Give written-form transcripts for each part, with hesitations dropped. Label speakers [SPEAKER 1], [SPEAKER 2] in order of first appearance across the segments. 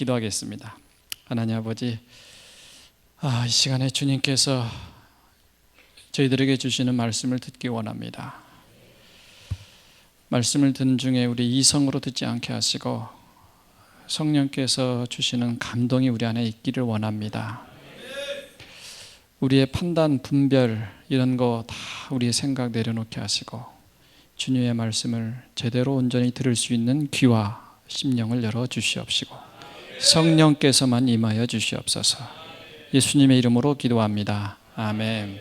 [SPEAKER 1] 기도하겠습니다. 하나님 아버지, 이 시간에 주님께서 저희들에게 주시는 말씀을 듣기 원합니다. 말씀을 듣는 중에 우리 이성으로 듣지 않게 하시고 성령께서 주시는 감동이 우리 안에 있기를 원합니다. 우리의 판단, 분별 이런 거 다 우리의 생각 내려놓게 하시고 주님의 말씀을 제대로 온전히 들을 수 있는 귀와 심령을 열어 주시옵시고 성령께서만 임하여 주시옵소서. 예수님의 이름으로 기도합니다. 아멘.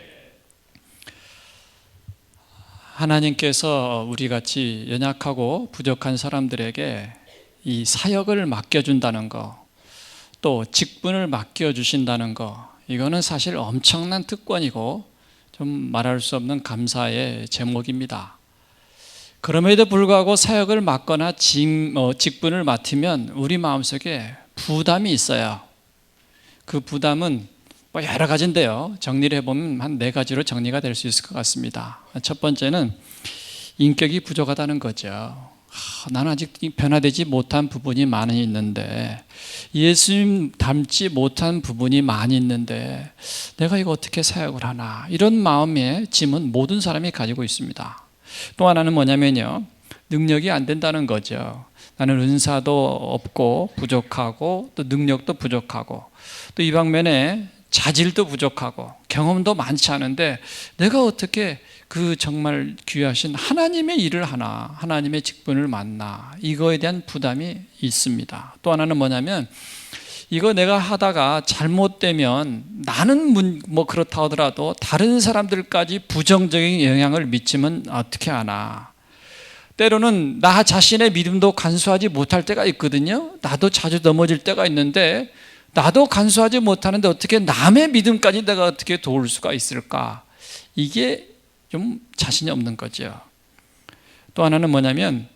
[SPEAKER 1] 하나님께서 우리같이 연약하고 부족한 사람들에게 이 사역을 맡겨준다는 거, 또 직분을 맡겨주신다는 거, 이거는 사실 엄청난 특권이고 좀 말할 수 없는 감사의 제목입니다. 그럼에도 불구하고 사역을 맡거나 직분을 맡으면 우리 마음속에 부담이 있어요. 그 부담은 여러 가지인데요. 정리를 해보면 한 4가지로 정리가 될 수 있을 것 같습니다. 첫 번째는 인격이 부족하다는 거죠. 나는 아직 변화되지 못한 부분이 많이 있는데, 예수님 닮지 못한 부분이 많이 있는데 내가 이거 어떻게 사역을 하나, 이런 마음의 짐은 모든 사람이 가지고 있습니다. 또 하나는 뭐냐면요, 능력이 안 된다는 거죠. 나는 은사도 없고 부족하고 또 능력도 부족하고 또 이 방면에 자질도 부족하고 경험도 많지 않은데 내가 어떻게 그 정말 귀하신 하나님의 일을 하나, 하나님의 직분을 맡나, 이거에 대한 부담이 있습니다. 또 하나는 뭐냐면, 이거 내가 하다가 잘못되면 나는 뭐 그렇다 하더라도 다른 사람들까지 부정적인 영향을 미치면 어떻게 하나. 때로는 나 자신의 믿음도 간수하지 못할 때가 있거든요. 나도 자주 넘어질 때가 있는데 나도 간수하지 못하는데 어떻게 남의 믿음까지 내가 어떻게 도울 수가 있을까? 이게 좀 자신이 없는 거죠. 또 하나는 뭐냐면,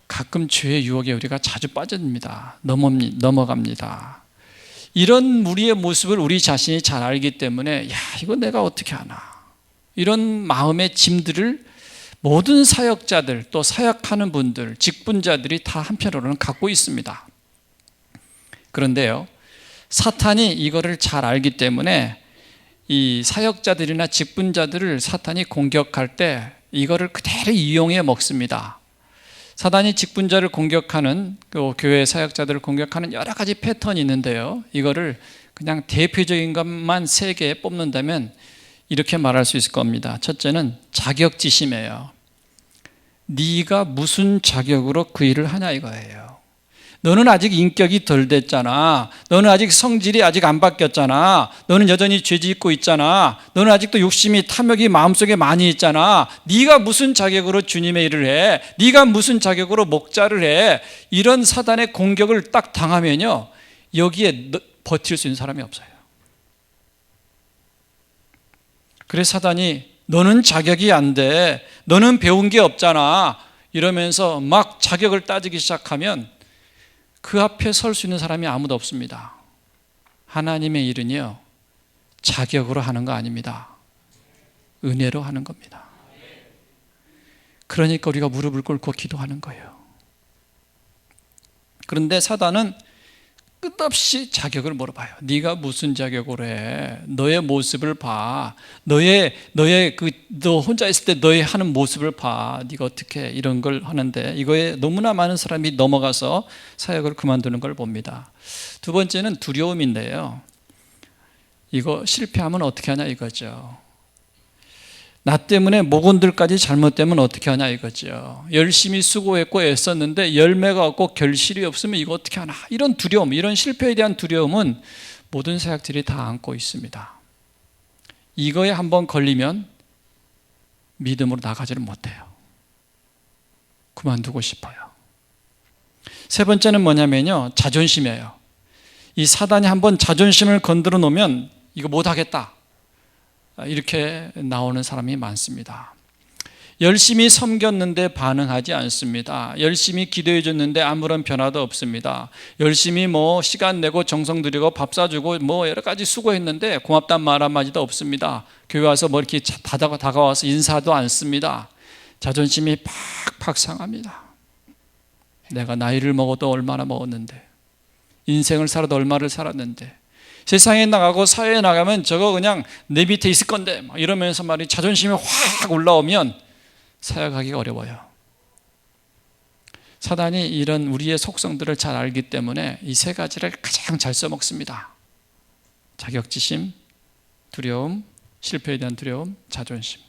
[SPEAKER 1] 가끔 죄의 유혹에 우리가 자주 빠집니다. 넘어갑니다. 이런 우리의 모습을 우리 자신이 잘 알기 때문에 이거 내가 어떻게 하나, 이런 마음의 짐들을 모든 사역자들, 또 사역하는 분들, 직분자들이 다 한편으로는 갖고 있습니다. 그런데요, 사탄이 이거를 잘 알기 때문에 이 사역자들이나 직분자들을 사탄이 공격할 때 이거를 그대로 이용해 먹습니다. 사탄이 직분자를 공격하는, 교회 사역자들을 공격하는 여러 가지 패턴이 있는데요, 이거를 그냥 대표적인 것만 3개 뽑는다면 이렇게 말할 수 있을 겁니다. 첫째는 자격지심이에요. 네가 무슨 자격으로 그 일을 하냐 이거예요. 너는 아직 인격이 덜 됐잖아. 너는 아직 성질이 아직 안 바뀌었잖아. 너는 여전히 죄 짓고 있잖아. 너는 아직도 욕심이, 탐욕이 마음속에 많이 있잖아. 네가 무슨 자격으로 주님의 일을 해? 네가 무슨 자격으로 목자를 해? 이런 사단의 공격을 딱 당하면요, 여기에 버틸 수 있는 사람이 없어요. 그래서 사단이 너는 자격이 안 돼, 너는 배운 게 없잖아, 이러면서 막 자격을 따지기 시작하면 그 앞에 설 수 있는 사람이 아무도 없습니다. 하나님의 일은요, 자격으로 하는 거 아닙니다. 은혜로 하는 겁니다. 그러니까 우리가 무릎을 꿇고 기도하는 거예요. 그런데 사단은 끝없이 자격을 물어봐요. 네가 무슨 자격으로 해? 너의 모습을 봐. 너 혼자 있을 때 너의 하는 모습을 봐. 네가 어떻게 이런 걸 하는데, 이거에 너무나 많은 사람이 넘어가서 사역을 그만두는 걸 봅니다. 두 번째는 두려움인데요, 이거 실패하면 어떻게 하냐 이거죠. 나 때문에 목원들까지 잘못되면 어떻게 하냐 이거죠. 열심히 수고했고 애썼는데 열매가 없고 결실이 없으면 이거 어떻게 하나, 이런 두려움, 이런 실패에 대한 두려움은 모든 사역들이 다 안고 있습니다. 이거에 한번 걸리면 믿음으로 나가지를 못해요. 그만두고 싶어요. 세 번째는 뭐냐면요, 자존심이에요. 이 사단이 한번 자존심을 건드려 놓으면 이거 못하겠다, 이렇게 나오는 사람이 많습니다. 열심히 섬겼는데 반응하지 않습니다. 열심히 기도해 줬는데 아무런 변화도 없습니다. 열심히 시간 내고 정성 들이고 밥 사주고 여러 가지 수고했는데 고맙다는 말 한마디도 없습니다. 교회 와서 이렇게 다가와서 인사도 않습니다. 자존심이 팍팍 상합니다. 내가 나이를 먹어도 얼마나 먹었는데 인생을 살아도 얼마를 살았는데, 세상에 나가고 사회에 나가면 저거 그냥 내 밑에 있을 건데 막 이러면서 말이 자존심이 확 올라오면 사역하기가 어려워요. 사단이 이런 우리의 속성들을 잘 알기 때문에 이 세 가지를 가장 잘 써먹습니다. 자격지심, 두려움, 실패에 대한 두려움, 자존심.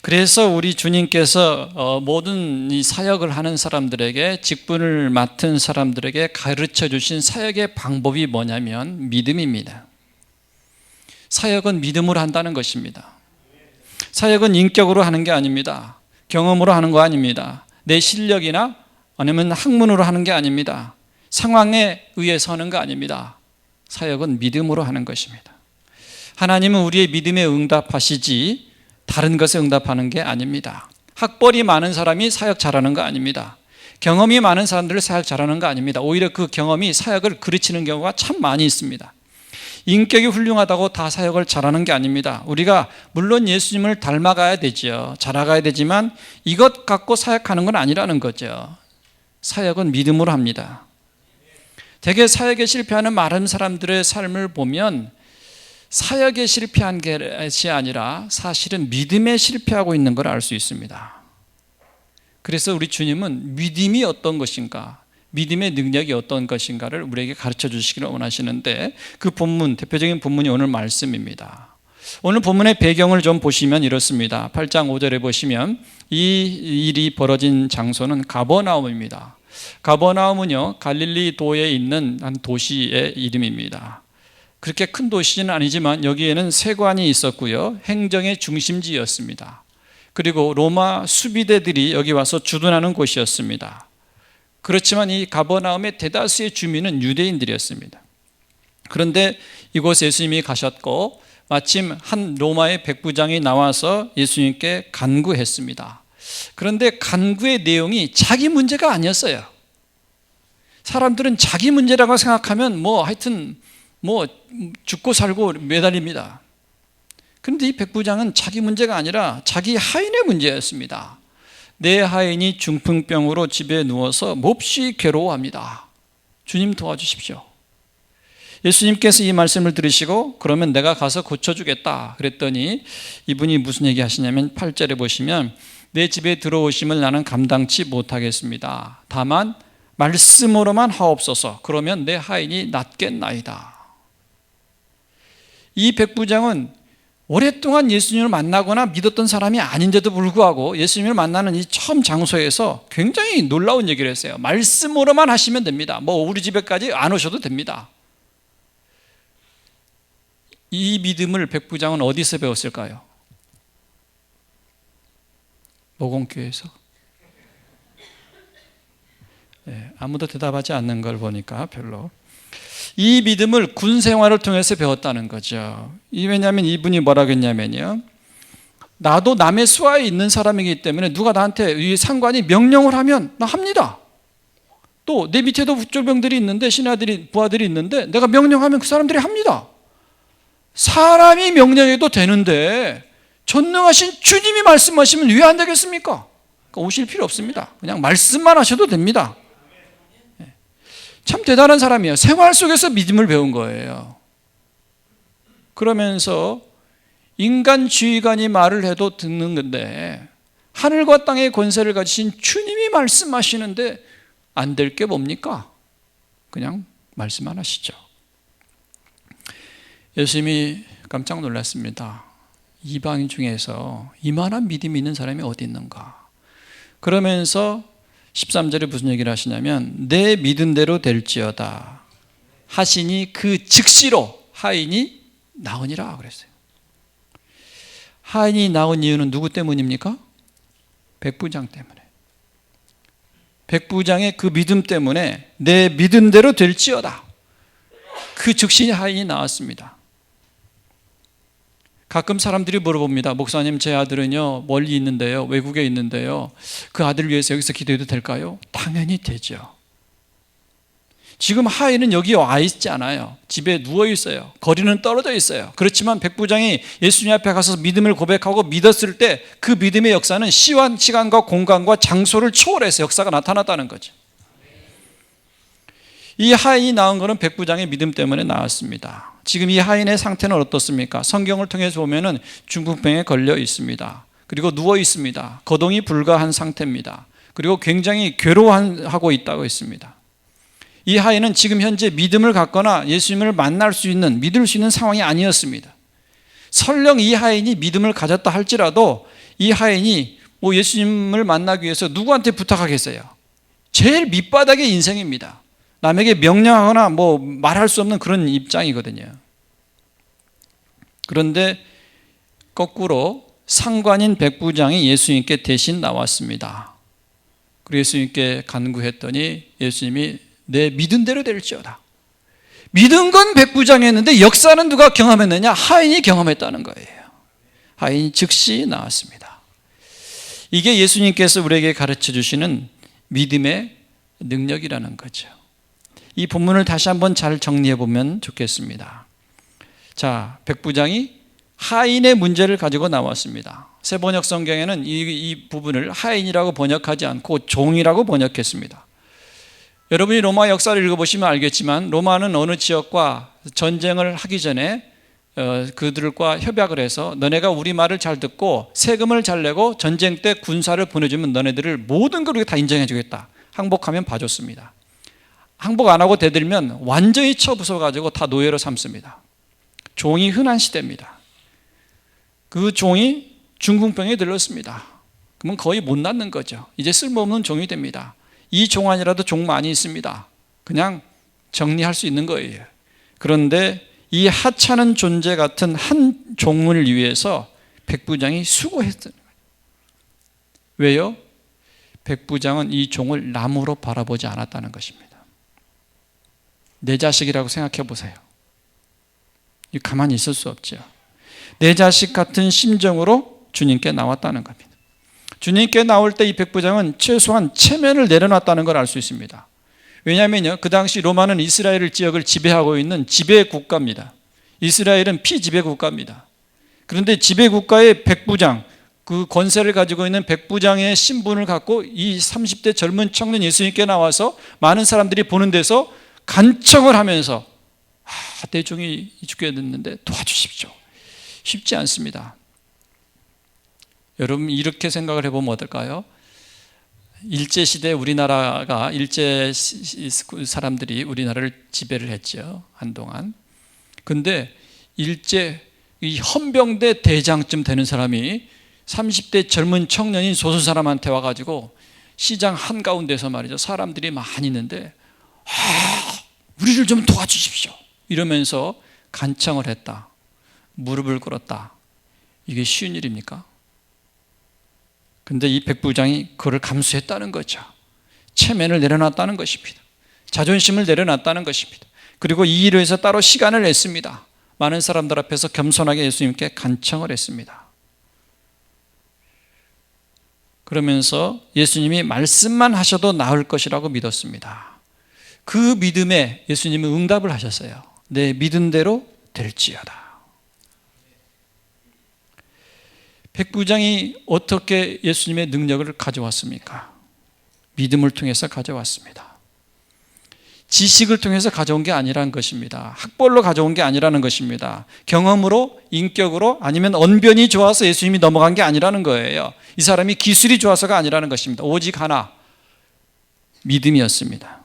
[SPEAKER 1] 그래서 우리 주님께서 모든 이 사역을 하는 사람들에게, 직분을 맡은 사람들에게 가르쳐 주신 사역의 방법이 뭐냐면 믿음입니다. 사역은 믿음으로 한다는 것입니다. 사역은 인격으로 하는 게 아닙니다. 경험으로 하는 거 아닙니다. 내 실력이나 아니면 학문으로 하는 게 아닙니다. 상황에 의해서 하는 거 아닙니다. 사역은 믿음으로 하는 것입니다. 하나님은 우리의 믿음에 응답하시지 다른 것에 응답하는 게 아닙니다. 학벌이 많은 사람이 사역 잘하는 거 아닙니다. 경험이 많은 사람들을 사역 잘하는 거 아닙니다. 오히려 그 경험이 사역을 그르치는 경우가 참 많이 있습니다. 인격이 훌륭하다고 다 사역을 잘하는 게 아닙니다. 우리가 물론 예수님을 닮아가야 되죠. 자라가야 되지만 이것 갖고 사역하는 건 아니라는 거죠. 사역은 믿음으로 합니다. 대개 사역에 실패하는 많은 사람들의 삶을 보면 사역에 실패한 것이 아니라 사실은 믿음에 실패하고 있는 걸 알 수 있습니다. 그래서 우리 주님은 믿음이 어떤 것인가, 믿음의 능력이 어떤 것인가를 우리에게 가르쳐 주시기를 원하시는데, 그 본문, 대표적인 본문이 오늘 말씀입니다. 오늘 본문의 배경을 좀 보시면 이렇습니다. 8장 5절에 보시면 이 일이 벌어진 장소는 가버나움입니다. 가버나움은요, 갈릴리도에 있는 한 도시의 이름입니다. 그렇게 큰 도시는 아니지만 여기에는 세관이 있었고요, 행정의 중심지였습니다. 그리고 로마 수비대들이 여기 와서 주둔하는 곳이었습니다. 그렇지만 이 가버나움의 대다수의 주민은 유대인들이었습니다. 그런데 이곳에 예수님이 가셨고 마침 한 로마의 백부장이 나와서 예수님께 간구했습니다. 그런데 간구의 내용이 자기 문제가 아니었어요. 사람들은 자기 문제라고 생각하면 하여튼 죽고 살고 매달립니다. 그런데 이 백부장은 자기 문제가 아니라 자기 하인의 문제였습니다. 내 하인이 중풍병으로 집에 누워서 몹시 괴로워합니다. 주님 도와주십시오. 예수님께서 이 말씀을 들으시고 그러면 내가 가서 고쳐주겠다 그랬더니 이분이 무슨 얘기 하시냐면 8절에 보시면 내 집에 들어오심을 나는 감당치 못하겠습니다. 다만 말씀으로만 하옵소서. 그러면 내 하인이 낫겠나이다. 이 백부장은 오랫동안 예수님을 만나거나 믿었던 사람이 아닌데도 불구하고 예수님을 만나는 이 처음 장소에서 굉장히 놀라운 얘기를 했어요. 말씀으로만 하시면 됩니다. 우리 집에까지 안 오셔도 됩니다. 이 믿음을 백부장은 어디서 배웠을까요? 모공교회에서. 아무도 대답하지 않는 걸 보니까 별로. 이 믿음을 군 생활을 통해서 배웠다는 거죠. 왜냐하면 이분이 뭐라고 했냐면요, 나도 남의 수하에 있는 사람이기 때문에 누가 나한테 이 상관이 명령을 하면 나 합니다. 또 내 밑에도 족병들이 있는데, 신하들이, 부하들이 있는데 내가 명령하면 그 사람들이 합니다. 사람이 명령해도 되는데 전능하신 주님이 말씀하시면 왜 안 되겠습니까? 그러니까 오실 필요 없습니다. 그냥 말씀만 하셔도 됩니다. 참 대단한 사람이에요. 생활 속에서 믿음을 배운 거예요. 그러면서 인간 지휘관이 말을 해도 듣는 건데 하늘과 땅의 권세를 가지신 주님이 말씀하시는데 안 될 게 뭡니까? 그냥 말씀만 하시죠. 예수님이 깜짝 놀랐습니다. 이방인 중에서 이만한 믿음이 있는 사람이 어디 있는가? 그러면서 13절에 무슨 얘기를 하시냐면 내 믿은 대로 될지어다 하시니 그 즉시로 하인이 나으니라 그랬어요. 하인이 나은 이유는 누구 때문입니까? 백부장 때문에. 백부장의 그 믿음 때문에 내 믿은 대로 될지어다. 그 즉시 하인이 나왔습니다. 가끔 사람들이 물어봅니다. 목사님, 제 아들은요 멀리 있는데요, 외국에 있는데요, 그 아들을 위해서 여기서 기도해도 될까요? 당연히 되죠. 지금 하인은 여기 와 있지 않아요. 집에 누워 있어요. 거리는 떨어져 있어요. 그렇지만 백부장이 예수님 앞에 가서 믿음을 고백하고 믿었을 때 그 믿음의 역사는 시간과 공간과 장소를 초월해서 역사가 나타났다는 거죠. 이 하인이 나온 것은 백부장의 믿음 때문에 나왔습니다. 지금 이 하인의 상태는 어떻습니까? 성경을 통해서 보면은 중풍병에 걸려 있습니다. 그리고 누워 있습니다. 거동이 불가한 상태입니다. 그리고 굉장히 괴로워하고 있다고 했습니다. 이 하인은 지금 현재 믿음을 갖거나 예수님을 만날 수 있는, 믿을 수 있는 상황이 아니었습니다. 설령 이 하인이 믿음을 가졌다 할지라도 이 하인이 예수님을 만나기 위해서 누구한테 부탁하겠어요? 제일 밑바닥의 인생입니다. 남에게 명령하거나 말할 수 없는 그런 입장이거든요. 그런데 거꾸로 상관인 백부장이 예수님께 대신 나왔습니다. 그리고 예수님께 간구했더니 예수님이 내 믿은 대로 될지어다. 믿은 건 백부장이 했는데 역사는 누가 경험했느냐? 하인이 경험했다는 거예요. 하인이 즉시 나왔습니다. 이게 예수님께서 우리에게 가르쳐 주시는 믿음의 능력이라는 거죠. 이 본문을 다시 한번 잘 정리해 보면 좋겠습니다. 자, 백부장이 하인의 문제를 가지고 나왔습니다. 새번역 성경에는 이 부분을 하인이라고 번역하지 않고 종이라고 번역했습니다. 여러분이 로마 역사를 읽어보시면 알겠지만 로마는 어느 지역과 전쟁을 하기 전에 그들과 협약을 해서 너네가 우리 말을 잘 듣고 세금을 잘 내고 전쟁 때 군사를 보내주면 너네들을 모든 걸 우리가 다 인정해 주겠다. 항복하면 봐줬습니다. 항복 안 하고 대들면 완전히 쳐부숴가지고 다 노예로 삼습니다. 종이 흔한 시대입니다. 그 종이 중풍병에 들렀습니다. 그러면 거의 못 낳는 거죠. 이제 쓸모없는 종이 됩니다. 이 종 아니라도 종 많이 있습니다. 그냥 정리할 수 있는 거예요. 그런데 이 하찮은 존재 같은 한 종을 위해서 백부장이 수고했던 거예요. 왜요? 백부장은 이 종을 나무로 바라보지 않았다는 것입니다. 내 자식이라고 생각해 보세요. 가만히 있을 수 없죠. 내 자식 같은 심정으로 주님께 나왔다는 겁니다. 주님께 나올 때 이 백부장은 최소한 체면을 내려놨다는 걸 알 수 있습니다. 왜냐하면요, 그 당시 로마는 이스라엘 지역을 지배하고 있는 지배 국가입니다. 이스라엘은 피지배 국가입니다. 그런데 지배 국가의 백부장, 그 권세를 가지고 있는 백부장의 신분을 갖고 이 30대 젊은 청년 예수님께 나와서 많은 사람들이 보는 데서 간청을 하면서 내 종이 죽게 됐는데 도와주십시오. 쉽지 않습니다. 여러분 이렇게 생각을 해보면 어떨까요? 일제시대 우리나라가 일제 사람들이 우리나라를 지배를 했죠. 한동안. 근데 일제 이 헌병대 대장쯤 되는 사람이 30대 젊은 청년인 소수 사람한테 와가지고 시장 한가운데서 말이죠. 사람들이 많이 있는데 우리를 좀 도와주십시오. 이러면서 간청을 했다. 무릎을 꿇었다. 이게 쉬운 일입니까? 근데 이 백부장이 그걸 감수했다는 거죠. 체면을 내려놨다는 것입니다. 자존심을 내려놨다는 것입니다. 그리고 이 일을 위해서 따로 시간을 냈습니다. 많은 사람들 앞에서 겸손하게 예수님께 간청을 했습니다. 그러면서 예수님이 말씀만 하셔도 나을 것이라고 믿었습니다. 그 믿음에 예수님은 응답을 하셨어요. 내 믿은 대로 될지어다. 백부장이 어떻게 예수님의 능력을 가져왔습니까? 믿음을 통해서 가져왔습니다. 지식을 통해서 가져온 게 아니라는 것입니다. 학벌로 가져온 게 아니라는 것입니다. 경험으로, 인격으로, 아니면 언변이 좋아서 예수님이 넘어간 게 아니라는 거예요. 이 사람이 기술이 좋아서가 아니라는 것입니다. 오직 하나, 믿음이었습니다.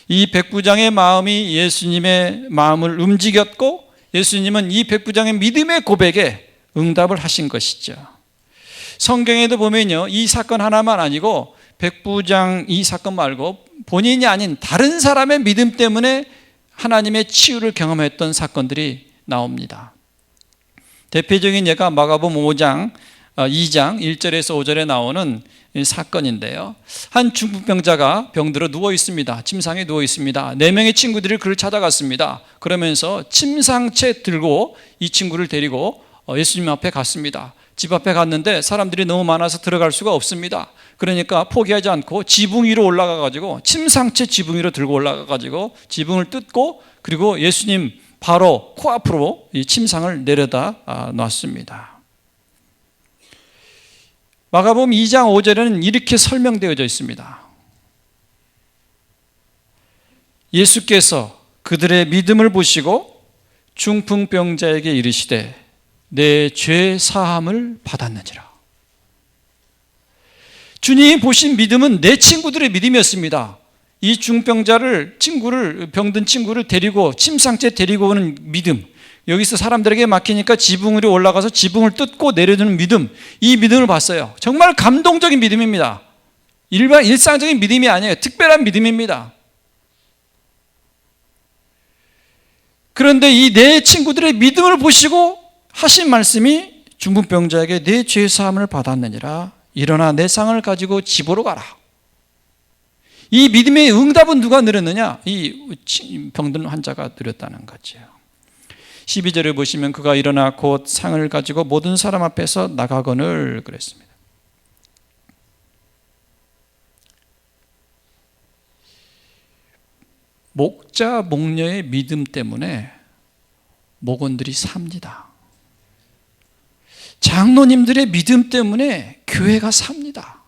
[SPEAKER 1] 이 백부장의 마음이 예수님의 마음을 움직였고 예수님은 이 백부장의 믿음의 고백에 응답을 하신 것이죠. 성경에도 보면요, 이 사건 하나만 아니고 백부장 이 사건 말고 본인이 아닌 다른 사람의 믿음 때문에 하나님의 치유를 경험했던 사건들이 나옵니다. 대표적인 예가 마가복음 5장 2장 1절에서 5절에 나오는 사건인데요. 한 중풍병자가 병들어 누워 있습니다. 침상에 누워 있습니다. 4명의 친구들이 그를 찾아갔습니다. 그러면서 침상채 들고 이 친구를 데리고 예수님 앞에 갔습니다. 집 앞에 갔는데 사람들이 너무 많아서 들어갈 수가 없습니다. 그러니까 포기하지 않고 지붕 위로 올라가가지고 침상채 지붕 위로 들고 올라가가지고 지붕을 뜯고 그리고 예수님 바로 코앞으로 이 침상을 내려다 놨습니다. 마가복음 2장 5절에는 이렇게 설명되어져 있습니다. 예수께서 그들의 믿음을 보시고 중풍병자에게 이르시되 내 죄 사함을 받았느니라. 주님이 보신 믿음은 내 친구들의 믿음이었습니다. 이 중병자를 병든 친구를 데리고 침상째 데리고 오는 믿음, 여기서 사람들에게 맡기니까 지붕 위로 올라가서 지붕을 뜯고 내려주는 믿음, 이 믿음을 봤어요. 정말 감동적인 믿음입니다. 일상적인 믿음이 아니에요. 특별한 믿음입니다. 그런데 이 내 친구들의 믿음을 보시고 하신 말씀이 중풍병자에게 내 죄 사함을 받았느니라. 일어나 내 상을 가지고 집으로 가라. 이 믿음의 응답은 누가 누렸느냐? 이 병든 환자가 누렸다는 거죠. 12절을 보시면 그가 일어나 곧 상을 가지고 모든 사람 앞에서 나가거늘 그랬습니다. 목자 목녀의 믿음 때문에 목원들이 삽니다. 장로님들의 믿음 때문에 교회가 삽니다.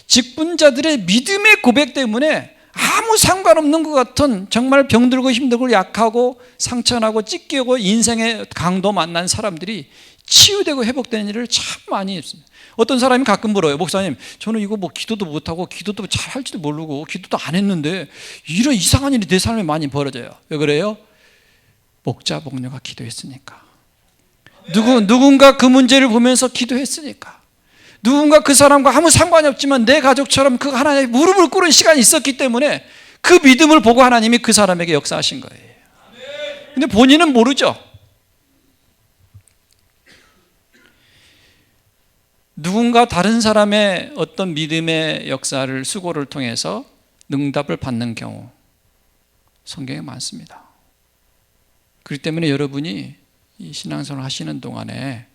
[SPEAKER 1] 직분자들의 믿음의 고백 때문에 아무 상관없는 것 같은 정말 병들고 힘들고 약하고 상처나고 찢기고 인생의 강도 만난 사람들이 치유되고 회복되는 일을 참 많이 했습니다. 어떤 사람이 가끔 물어요. 목사님, 저는 이거 뭐 기도도 못하고 기도도 잘 할지도 모르고 기도도 안 했는데 이런 이상한 일이 내 삶에 많이 벌어져요. 왜 그래요? 목자 목녀가 기도했으니까. 누군가 그 문제를 보면서 기도했으니까. 누군가 그 사람과 아무 상관이 없지만 내 가족처럼 그 하나님의 무릎을 꿇은 시간이 있었기 때문에 그 믿음을 보고 하나님이 그 사람에게 역사하신 거예요. 근데 본인은 모르죠. 누군가 다른 사람의 어떤 믿음의 역사를 수고를 통해서 응답을 받는 경우 성경에 많습니다. 그렇기 때문에 여러분이 이 신앙생활을 하시는 동안에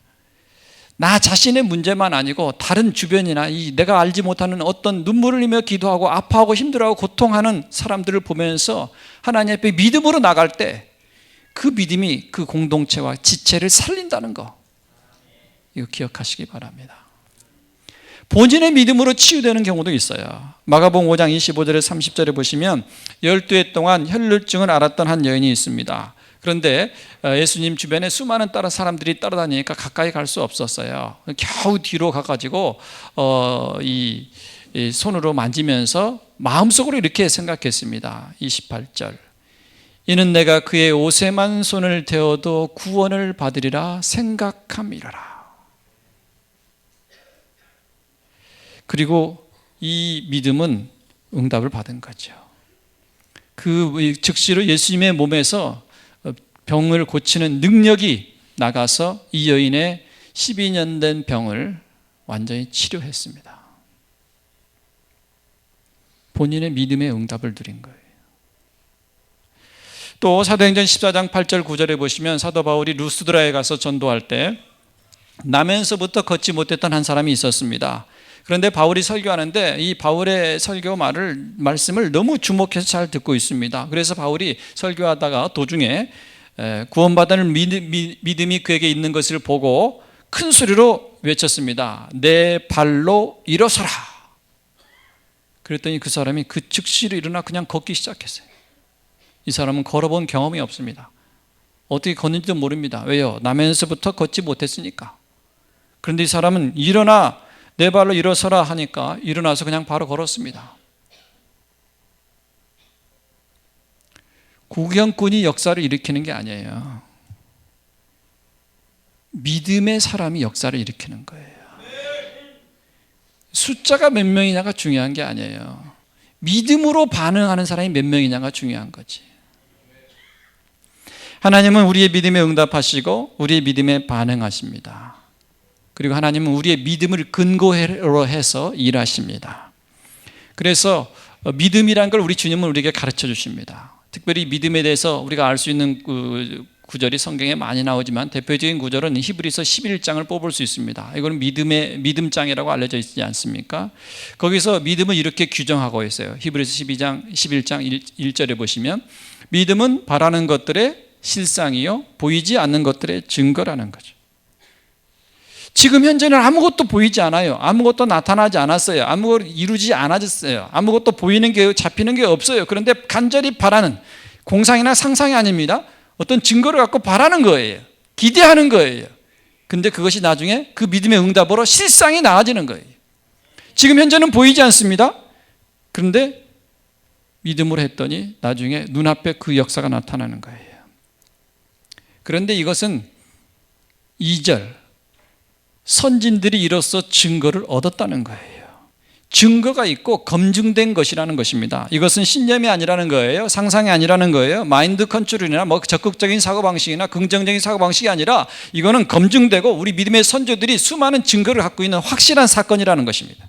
[SPEAKER 1] 나 자신의 문제만 아니고 다른 주변이나 내가 알지 못하는 어떤 눈물을 흘리며 기도하고 아파하고 힘들어하고 고통하는 사람들을 보면서 하나님 앞에 믿음으로 나갈 때 그 믿음이 그 공동체와 지체를 살린다는 거, 이거 기억하시기 바랍니다. 본인의 믿음으로 치유되는 경우도 있어요. 마가복음 5장 25절에 30절에 보시면 12해 동안 혈루증을 앓았던 한 여인이 있습니다. 그런데 예수님 주변에 수많은 사람들이 따라다니니까 가까이 갈 수 없었어요. 겨우 뒤로 가가지고 이 손으로 만지면서 마음속으로 이렇게 생각했습니다. 28절, 이는 내가 그의 옷에만 손을 대어도 구원을 받으리라 생각함이라. 그리고 이 믿음은 응답을 받은 거죠. 그 즉시로 예수님의 몸에서 병을 고치는 능력이 나가서 이 여인의 12년 된 병을 완전히 치료했습니다. 본인의 믿음의 응답을 누린 거예요. 또 사도행전 14장 8절 9절에 보시면 사도 바울이 루스드라에 가서 전도할 때 나면서부터 걷지 못했던 한 사람이 있었습니다. 그런데 바울이 설교하는데 이 바울의 설교 말씀을 너무 주목해서 잘 듣고 있습니다. 그래서 바울이 설교하다가 도중에 구원받는 믿음이 그에게 있는 것을 보고 큰 소리로 외쳤습니다. 내 발로 일어서라. 그랬더니 그 사람이 그 즉시로 일어나 그냥 걷기 시작했어요. 이 사람은 걸어본 경험이 없습니다. 어떻게 걷는지도 모릅니다. 왜요? 나면서부터 걷지 못했으니까. 그런데 이 사람은 일어나 내 발로 일어서라 하니까 일어나서 그냥 바로 걸었습니다. 구경꾼이 역사를 일으키는 게 아니에요. 믿음의 사람이 역사를 일으키는 거예요. 숫자가 몇 명이냐가 중요한 게 아니에요. 믿음으로 반응하는 사람이 몇 명이냐가 중요한 거지. 하나님은 우리의 믿음에 응답하시고 우리의 믿음에 반응하십니다. 그리고 하나님은 우리의 믿음을 근거로 해서 일하십니다. 그래서 믿음이란 걸 우리 주님은 우리에게 가르쳐 주십니다. 특별히 믿음에 대해서 우리가 알 수 있는 구절이 성경에 많이 나오지만 대표적인 구절은 히브리서 11장을 뽑을 수 있습니다. 이거는 믿음장이라고 알려져 있지 않습니까? 거기서 믿음을 이렇게 규정하고 있어요. 히브리서 11장 1절에 보시면 믿음은 바라는 것들의 실상이요 보이지 않는 것들의 증거라는 거죠. 지금 현재는 아무것도 보이지 않아요. 아무것도 나타나지 않았어요. 아무것도 이루지 않아졌어요. 아무것도 보이는 게 잡히는 게 없어요. 그런데 간절히 바라는, 공상이나 상상이 아닙니다. 어떤 증거를 갖고 바라는 거예요. 기대하는 거예요. 근데 그것이 나중에 그 믿음의 응답으로 실상이 나아지는 거예요. 지금 현재는 보이지 않습니다. 그런데 믿음으로 했더니 나중에 눈앞에 그 역사가 나타나는 거예요. 그런데 이것은 2절 선진들이 이로써 증거를 얻었다는 거예요. 증거가 있고 검증된 것이라는 것입니다. 이것은 신념이 아니라는 거예요. 상상이 아니라는 거예요. 마인드 컨트롤이나 적극적인 사고방식이나 긍정적인 사고방식이 아니라 이거는 검증되고 우리 믿음의 선조들이 수많은 증거를 갖고 있는 확실한 사건이라는 것입니다.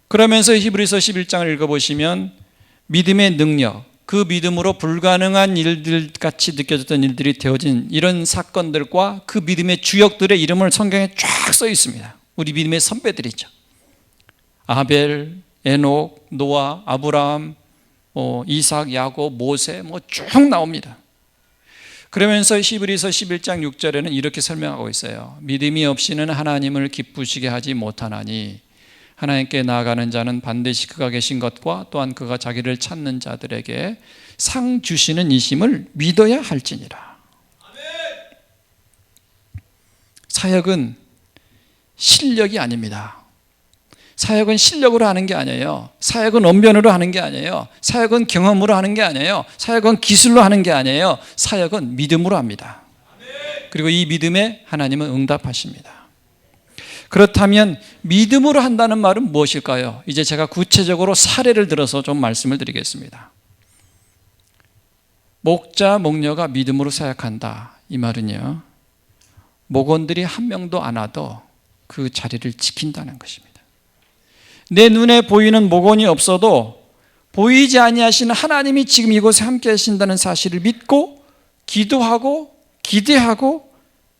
[SPEAKER 1] 그러면서 히브리서 11장을 읽어보시면 믿음의 능력, 그 믿음으로 불가능한 일들 같이 느껴졌던 일들이 되어진 이런 사건들과 그 믿음의 주역들의 이름을 성경에 쫙 써 있습니다. 우리 믿음의 선배들이죠. 아벨, 에녹, 노아, 아브라함, 이삭, 야곱, 모세 쭉 나옵니다. 그러면서 히브리서 11장 6절에는 이렇게 설명하고 있어요. 믿음이 없이는 하나님을 기쁘시게 하지 못하나니 하나님께 나아가는 자는 반드시 그가 계신 것과 또한 그가 자기를 찾는 자들에게 상 주시는 이심을 믿어야 할지니라. 사역은 실력이 아닙니다. 사역은 실력으로 하는 게 아니에요. 사역은 언변으로 하는 게 아니에요. 사역은 경험으로 하는 게 아니에요. 사역은 기술로 하는 게 아니에요. 사역은 믿음으로 합니다. 그리고 이 믿음에 하나님은 응답하십니다. 그렇다면 믿음으로 한다는 말은 무엇일까요? 이제 제가 구체적으로 사례를 들어서 좀 말씀을 드리겠습니다. 목자, 목녀가 믿음으로 사역한다. 이 말은요, 목원들이 한 명도 안 와도 그 자리를 지킨다는 것입니다. 내 눈에 보이는 목원이 없어도 보이지 아니하시는 하나님이 지금 이곳에 함께 하신다는 사실을 믿고 기도하고 기대하고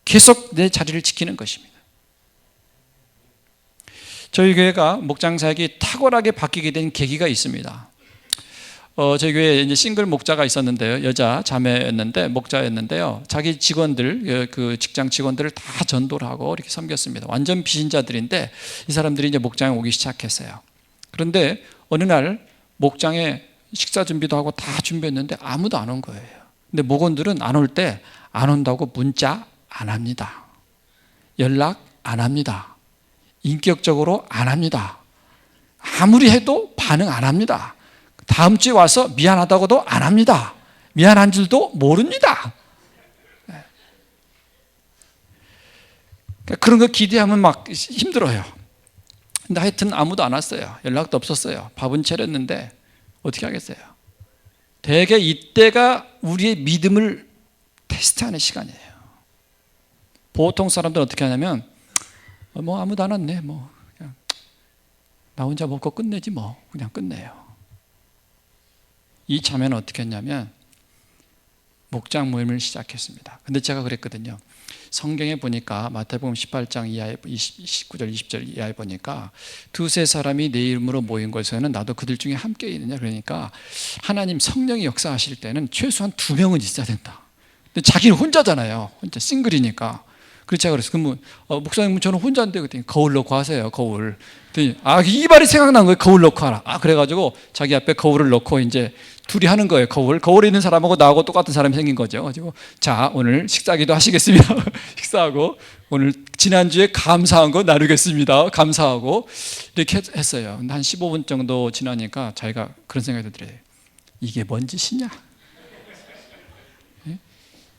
[SPEAKER 1] 계속 내 자리를 지키는 것입니다. 저희 교회가 목장 사역이 탁월하게 바뀌게 된 계기가 있습니다. 저희 교회에 이제 싱글 목자가 있었는데요, 여자 자매였는데 목자였는데요, 자기 직원들, 그 직장 직원들을 다 전도를 하고 이렇게 섬겼습니다. 완전 비신자들인데 이 사람들이 이제 목장에 오기 시작했어요. 그런데 어느 날 목장에 식사 준비도 하고 다 준비했는데 아무도 안 온 거예요. 근데 목원들은 안 올 때 안 온다고 문자 안 합니다. 연락 안 합니다. 인격적으로 안 합니다. 아무리 해도 반응 안 합니다. 다음 주에 와서 미안하다고도 안 합니다. 미안한 줄도 모릅니다. 그런 거 기대하면 막 힘들어요. 근데 하여튼 아무도 안 왔어요. 연락도 없었어요. 밥은 차렸는데 어떻게 하겠어요? 대개 이때가 우리의 믿음을 테스트하는 시간이에요. 보통 사람들은 어떻게 하냐면 아무도 안 왔네, 그냥 나 혼자 먹고 끝내지 그냥 끝내요. 이 자매는 어떻게 했냐면 목장 모임을 시작했습니다. 근데 제가 그랬거든요. 성경에 보니까 마태복음 18장 이하에 19절 20절 이하에 보니까 두세 사람이 내 이름으로 모인 곳에는 나도 그들 중에 함께 있느냐, 그러니까 하나님 성령이 역사하실 때는 최소한 2명은 있어야 된다. 근데 자기는 혼자잖아요. 혼자 싱글이니까. 그래서 제가 그랬어요. 그러면 목사님 저는 혼자인데, 그랬더니 거울 놓고 하세요. 거울. 이 말이 생각난 거예요. 거울 놓고 하라. 그래가지고 자기 앞에 거울을 놓고 이제 둘이 하는 거예요. 거울에 있는 사람하고 나하고 똑같은 사람이 생긴 거죠. 가지고 자, 오늘 식사기도 하시겠습니다. 식사하고 오늘 지난주에 감사한 거 나누겠습니다. 감사하고 이렇게 했어요. 근데 한 15분 정도 지나니까 자기가 그런 생각이 들더래요. 이게 뭔 짓이냐?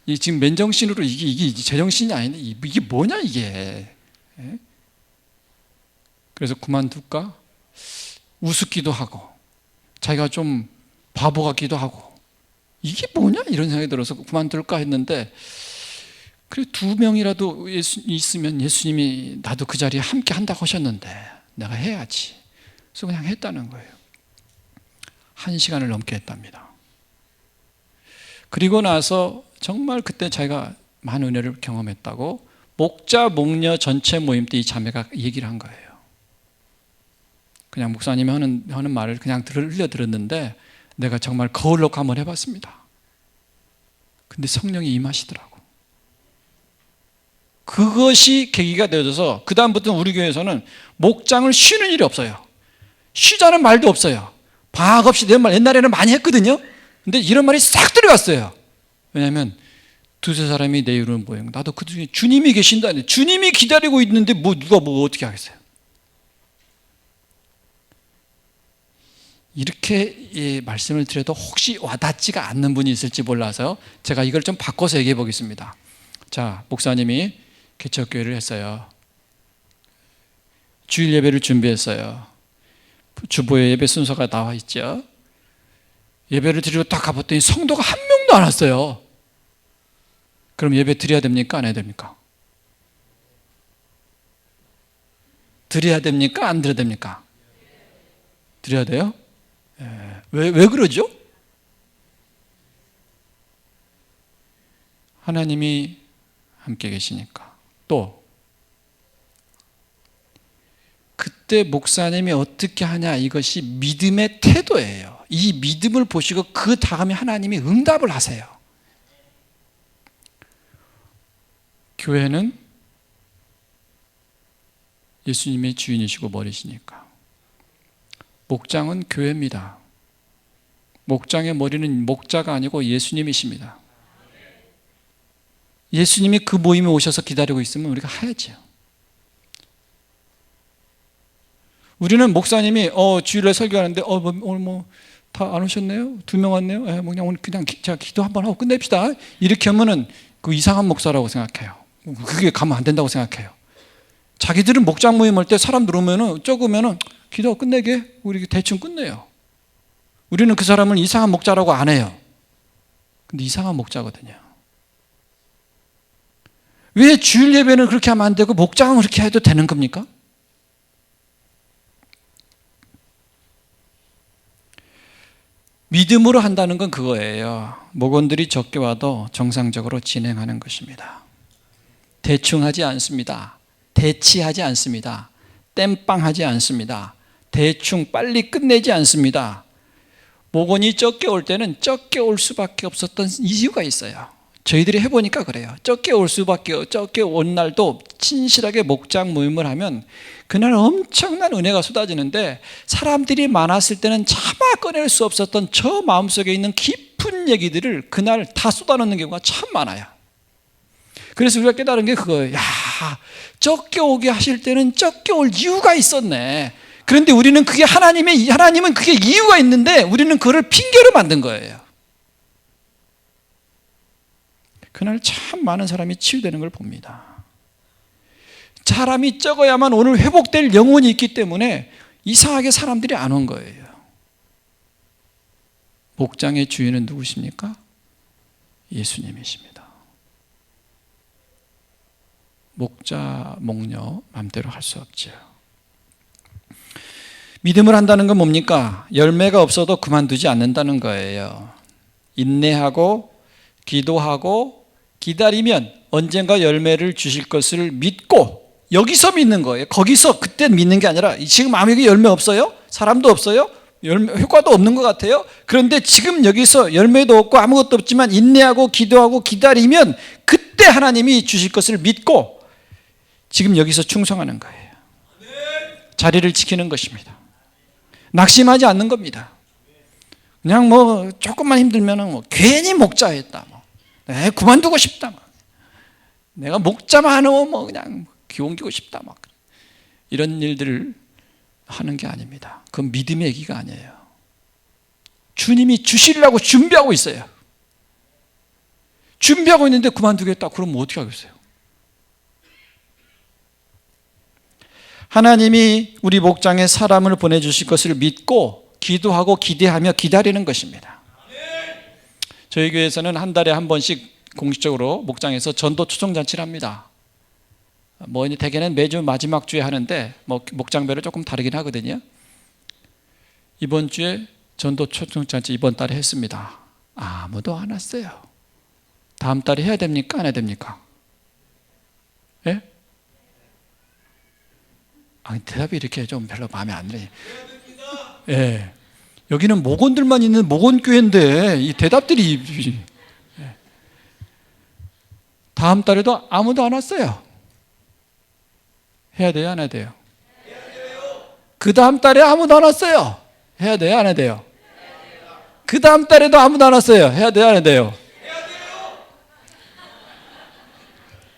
[SPEAKER 1] 이 지금 맨정신으로 이게 제정신이 아닌데 이게 뭐냐 이게? 그래서 그만둘까? 우습기도 하고 자기가 좀 바보 같기도 하고 이게 뭐냐 이런 생각이 들어서 그만둘까 했는데, 그래 2명이라도 있으면 예수님이 나도 그 자리에 함께 한다고 하셨는데 내가 해야지. 그래서 그냥 했다는 거예요. 1시간을 넘게 했답니다. 그리고 나서 정말 그때 자기가 많은 은혜를 경험했다고 목자 목녀 전체 모임 때 이 자매가 얘기를 한 거예요. 그냥 목사님이 하는 말을 그냥 흘려 들었는데 내가 정말 거울 놓고 한번 해봤습니다. 근데 성령이 임하시더라고. 그것이 계기가 되어져서 그 다음부터는 우리 교회에서는 목장을 쉬는 일이 없어요. 쉬자는 말도 없어요. 방학 없이 내 말 옛날에는 많이 했거든요. 근데 이런 말이 싹 들어갔어요. 왜냐하면 두세 사람이 내 이름을 모여. 나도 그 중에 주님이 계신다는데 주님이 기다리고 있는데 뭐 누가 뭐 어떻게 하겠어요. 이렇게 말씀을 드려도 혹시 와닿지가 않는 분이 있을지 몰라서 제가 이걸 좀 바꿔서 얘기해 보겠습니다. 자, 목사님이 개척교회를 했어요. 주일 예배를 준비했어요. 주보에 예배 순서가 나와 있죠. 예배를 드리러 딱 가봤더니 성도가 한 명도 안 왔어요. 그럼 예배 드려야 됩니까? 안 해야 됩니까? 드려야 됩니까? 안 드려야 됩니까? 드려야 돼요? 왜 그러죠? 하나님이 함께 계시니까. 또 그때 목사님이 어떻게 하냐, 이것이 믿음의 태도예요. 이 믿음을 보시고 그 다음에 하나님이 응답을 하세요. 교회는 예수님의 주인이시고 머리시니까. 목장은 교회입니다. 목장의 머리는 목자가 아니고 예수님이십니다. 예수님이 그 모임에 오셔서 기다리고 있으면 우리가 하야죠. 우리는 목사님이 주일에 설교하는데 오늘 뭐 다 안 오셨네요? 2명 왔네요? 그냥 오늘 그냥 제가 기도 한번 하고 끝냅시다. 이렇게 하면은 그 이상한 목사라고 생각해요. 그게 가면 안 된다고 생각해요. 자기들은 목장 모임 할 때 사람 들어오면은 적으면은 기도 끝내게 우리 대충 끝내요. 우리는 그 사람을 이상한 목자라고 안 해요. 근데 이상한 목자거든요. 왜 주일 예배는 그렇게 하면 안 되고 목장은 그렇게 해도 되는 겁니까? 믿음으로 한다는 건 그거예요. 목원들이 적게 와도 정상적으로 진행하는 것입니다. 대충 하지 않습니다. 대치하지 않습니다. 땜빵하지 않습니다. 대충 빨리 끝내지 않습니다. 목원이 적게 올 때는 적게 올 수밖에 없었던 이유가 있어요. 저희들이 해보니까 그래요. 적게 온 날도 진실하게 목장 모임을 하면 그날 엄청난 은혜가 쏟아지는데, 사람들이 많았을 때는 차마 꺼낼 수 없었던 저 마음속에 있는 깊은 얘기들을 그날 다 쏟아놓는 경우가 참 많아요. 그래서 우리가 깨달은 게 그거예요. 야, 적게 오게 하실 때는 적게 올 이유가 있었네. 그런데 우리는 하나님은 그게 이유가 있는데 우리는 그거를 핑계로 만든 거예요. 그날 참 많은 사람이 치유되는 걸 봅니다. 사람이 적어야만 오늘 회복될 영혼이 있기 때문에 이상하게 사람들이 안 온 거예요. 목장의 주인은 누구십니까? 예수님이십니다. 목자, 목녀 마음대로 할 수 없죠. 믿음을 한다는 건 뭡니까? 열매가 없어도 그만두지 않는다는 거예요. 인내하고 기도하고 기다리면 언젠가 열매를 주실 것을 믿고, 여기서 믿는 거예요. 거기서 그때 믿는 게 아니라, 지금 아무에게 열매 없어요? 사람도 없어요? 효과도 없는 것 같아요. 그런데 지금 여기서 열매도 없고 아무것도 없지만 인내하고 기도하고 기다리면 그때 하나님이 주실 것을 믿고 지금 여기서 충성하는 거예요. 자리를 지키는 것입니다. 낙심하지 않는 겁니다. 그냥 뭐 조금만 힘들면 괜히 목자했다, 그만두고 싶다, 내가 목자만 하면 그냥 기옮기고 싶다, 이런 일들을 하는 게 아닙니다. 그건 믿음의 얘기가 아니에요. 주님이 주시려고 준비하고 있어요. 준비하고 있는데 그만두겠다 그러면 어떻게 하겠어요? 하나님이 우리 목장에 사람을 보내주실 것을 믿고 기도하고 기대하며 기다리는 것입니다. 저희 교회에서는 한 달에 한 번씩 공식적으로 목장에서 전도 초청잔치를 합니다. 대개는 매주 마지막 주에 하는데 목장별로 조금 다르긴 하거든요. 이번 주에 전도 초청잔치 이번 달에 했습니다. 아무도 안 왔어요. 다음 달에 해야 됩니까? 안 해야 됩니까? 예? 대답이 이렇게 좀 별로 마음에 안 들어요. 예. 여기는 목원들만 있는 목원교회인데 이 대답들이 다음 달에도 아무도 안 왔어요. 해야 돼요, 안 해야 돼요? 그 다음 달에 아무도 안 왔어요. 해야 돼요, 안 해야 돼요? 그 다음 달에도 아무도 안 왔어요. 해야 돼요, 안 해야 돼요?